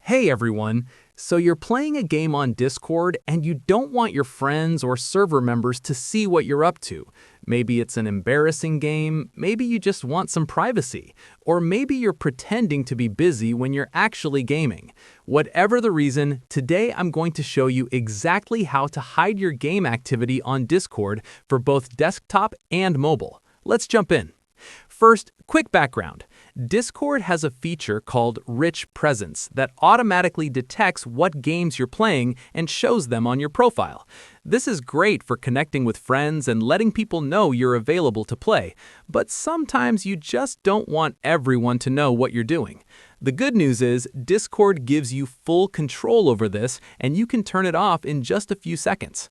Hey everyone! So you're playing a game on Discord and you don't want your friends or server members to see what you're up to. Maybe it's an embarrassing game, maybe you just want some privacy, or maybe you're pretending to be busy when you're actually gaming. Whatever the reason, today I'm going to show you exactly how to hide your game activity on Discord for both desktop and mobile. Let's jump in. First, quick background. Discord has a feature called Rich Presence that automatically detects what games you're playing and shows them on your profile. This is great for connecting with friends and letting people know you're available to play, but sometimes you just don't want everyone to know what you're doing. The good news is Discord gives you full control over this, and you can turn it off in just a few seconds.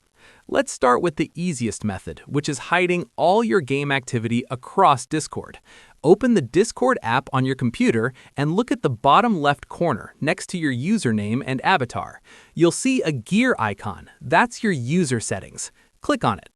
Let's start with the easiest method, which is hiding all your game activity across Discord. Open the Discord app on your computer and look at the bottom left corner next to your username and avatar. You'll see a gear icon. That's your user settings. Click on it.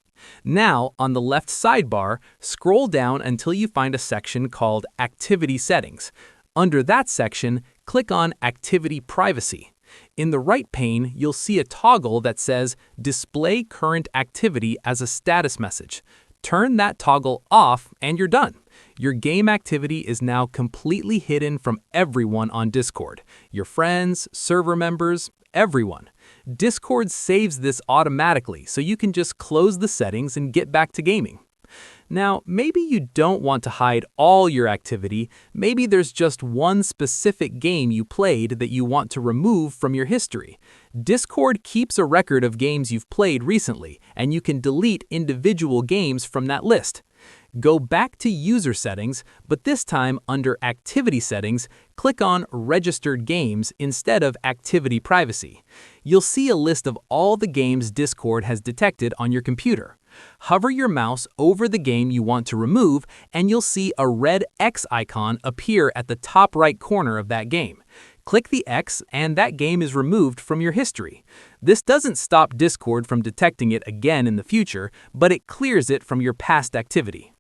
Now, on the left sidebar, scroll down until you find a section called Activity Settings. Under that section, click on Activity Privacy. In the right pane, you'll see a toggle that says Display Current Activity as a status message. Turn that toggle off and you're done. Your game activity is now completely hidden from everyone on Discord. Your friends, server members, everyone. Discord saves this automatically, so you can just close the settings and get back to gaming. Now, maybe you don't want to hide all your activity. Maybe there's just one specific game you played that you want to remove from your history. Discord keeps a record of games you've played recently, and you can delete individual games from that list. Go back to User Settings, but this time under Activity Settings, click on Registered Games instead of Activity Privacy. You'll see a list of all the games Discord has detected on your computer. Hover your mouse over the game you want to remove, and you'll see a red X icon appear at the top right corner of that game. Click the X, and that game is removed from your history. This doesn't stop Discord from detecting it again in the future, but it clears it from your past activity.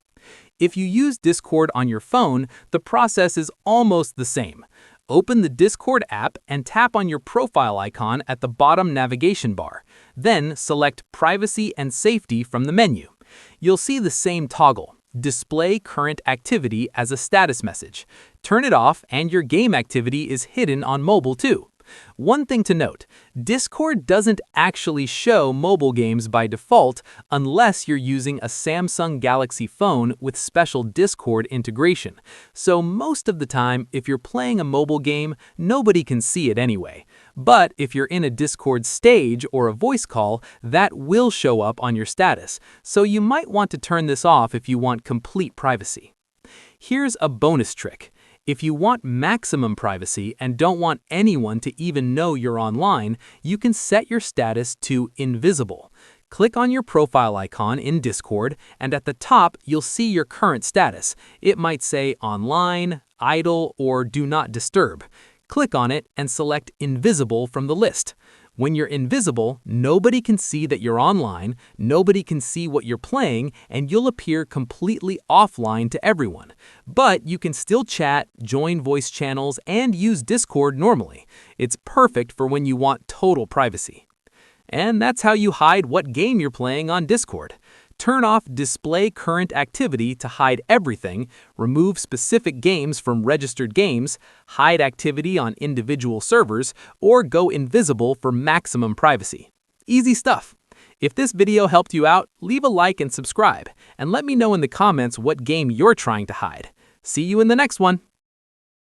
If you use Discord on your phone, the process is almost the same. Open the Discord app and tap on your profile icon at the bottom navigation bar. Then select Privacy and Safety from the menu. You'll see the same toggle, Display Current Activity as a status message. Turn it off and your game activity is hidden on mobile too. One thing to note, Discord doesn't actually show mobile games by default unless you're using a Samsung Galaxy phone with special Discord integration. So most of the time, if you're playing a mobile game, nobody can see it anyway. But if you're in a Discord stage or a voice call, that will show up on your status. So you might want to turn this off if you want complete privacy. Here's a bonus trick. If you want maximum privacy and don't want anyone to even know you're online, you can set your status to invisible. Click on your profile icon in Discord, and at the top, you'll see your current status. It might say online, idle, or do not disturb. Click on it and select invisible from the list. When you're invisible, nobody can see that you're online, nobody can see what you're playing, and you'll appear completely offline to everyone. But you can still chat, join voice channels, and use Discord normally. It's perfect for when you want total privacy. And that's how you hide what game you're playing on Discord. Turn off Display Current Activity to hide everything, remove specific games from registered games, hide activity on individual servers, or go invisible for maximum privacy. Easy stuff. If this video helped you out, leave a like and subscribe, and let me know in the comments what game you're trying to hide. See you in the next one.